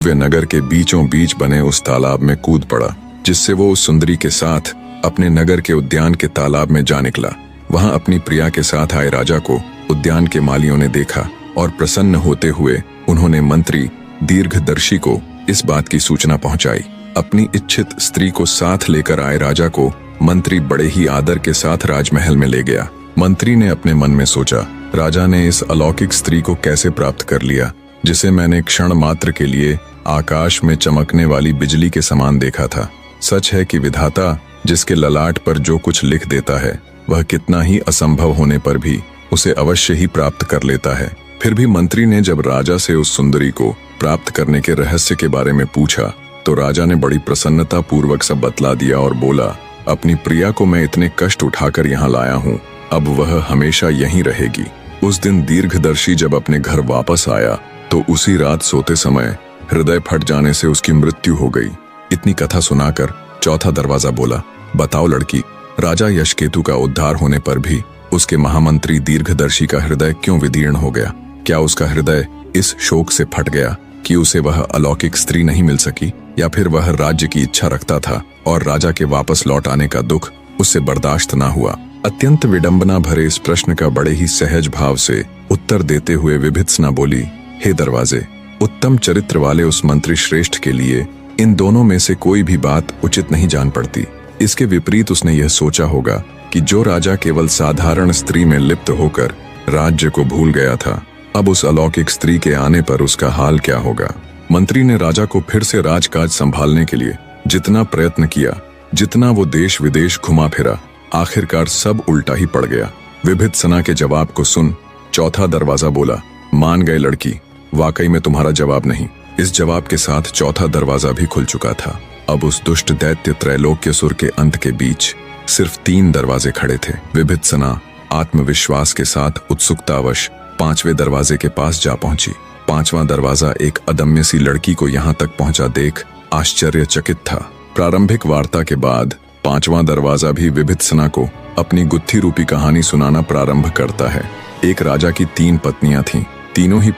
वे नगर के बीचों बीच बने उस तालाब में कूद पड़ा, जिससे वो उस सुंदरी के साथ अपने नगर के उद्यान के तालाब में जा निकला। वहां अपनी प्रिया के साथ आए राजा को उद्यान के मालियों ने देखा और प्रसन्न होते हुए उन्होंने मंत्री दीर्घदर्शी को इस बात की सूचना पहुंचाई। अपनी इच्छित स्त्री को साथ लेकर आए राजा को मंत्री बड़े ही आदर के साथ राजमहल में ले गया। मंत्री ने अपने मन में सोचा, राजा ने इस अलौकिक स्त्री को कैसे प्राप्त कर लिया, जिसे मैंने क्षण मात्र के लिए आकाश में चमकने वाली बिजली के समान देखा था। सच है कि विधाता जिसके ललाट पर जो कुछ लिख देता है, वह कितना ही असंभव होने पर भी उसे अवश्य ही प्राप्त कर लेता है। फिर भी मंत्री ने जब राजा से उस सुंदरी को प्राप्त करने के रहस्य के बारे में पूछा, तो राजा ने बड़ी प्रसन्नता पूर्वक सब बतला दिया और बोला, अपनी प्रिया को मैं इतने कष्ट उठाकर यहाँ लाया हूँ, अब वह हमेशा यहीं रहेगी। उस दिन दीर्घदर्शी जब अपने घर वापस आया तो उसी रात सोते समय हृदय फट जाने से उसकी मृत्यु हो गई। इतनी कथा सुनाकर चौथा दरवाजा बोला, बताओ लड़की, राजा यशकेतु का उद्धार होने पर भी उसके महामंत्री दीर्घदर्शी का हृदय क्यों विदीर्ण हो गया? क्या उसका हृदय इस शोक से फट गया कि उसे वह अलौकिक स्त्री नहीं मिल सकी, या फिर वह राज्य की इच्छा रखता था और राजा के वापस लौट आने का दुख उससे बर्दाश्त ना हुआ? अत्यंत विडंबना भरे इस प्रश्न का बड़े ही सहज भाव से उत्तर देते हुए विभित्सना बोली, हे दरवाजे, उत्तम चरित्र वाले उस मंत्री श्रेष्ठ के लिए इन दोनों में से कोई भी बात उचित नहीं जान पड़ती। इसके विपरीत उसने यह सोचा होगा कि जो राजा केवल साधारण स्त्री में लिप्त होकर राज्य को भूल गया था, अब उस अलौकिक स्त्री के आने पर उसका हाल क्या होगा। मंत्री ने राजा को फिर से राजकाज संभालने के लिए जितना प्रयत्न किया, जितना वो देश विदेश घुमा फिरा, आखिरकार सब उल्टा ही पड़ गया। विभित्सना के जवाब को सुन चौथा दरवाजा बोला, मान गए लड़की, वाकई में तुम्हारा जवाब नहीं। इस जवाब के साथ चौथा दरवाजा भी खुल चुका था। अब उस दुष्ट दैत्य त्रैलोक्यसुर के अंत के बीच सिर्फ 3 दरवाजे खड़े थे। विभित्सना आत्मविश्वास के साथ उत्सुकतावश 5वें दरवाजे के पास जा पहुंची। 5वां दरवाजा एक अदम्य सी लड़की को यहाँ तक पहुंचा देख आश्चर्यचकित था। प्रारंभिक वार्ता के बाद 5वां दरवाजा भी विभित्सना को अपनी गुत्थी रूपी कहानी सुनाना प्रारंभ करता है। एक राजा की 3 पत्नियां थीं। तीनों ही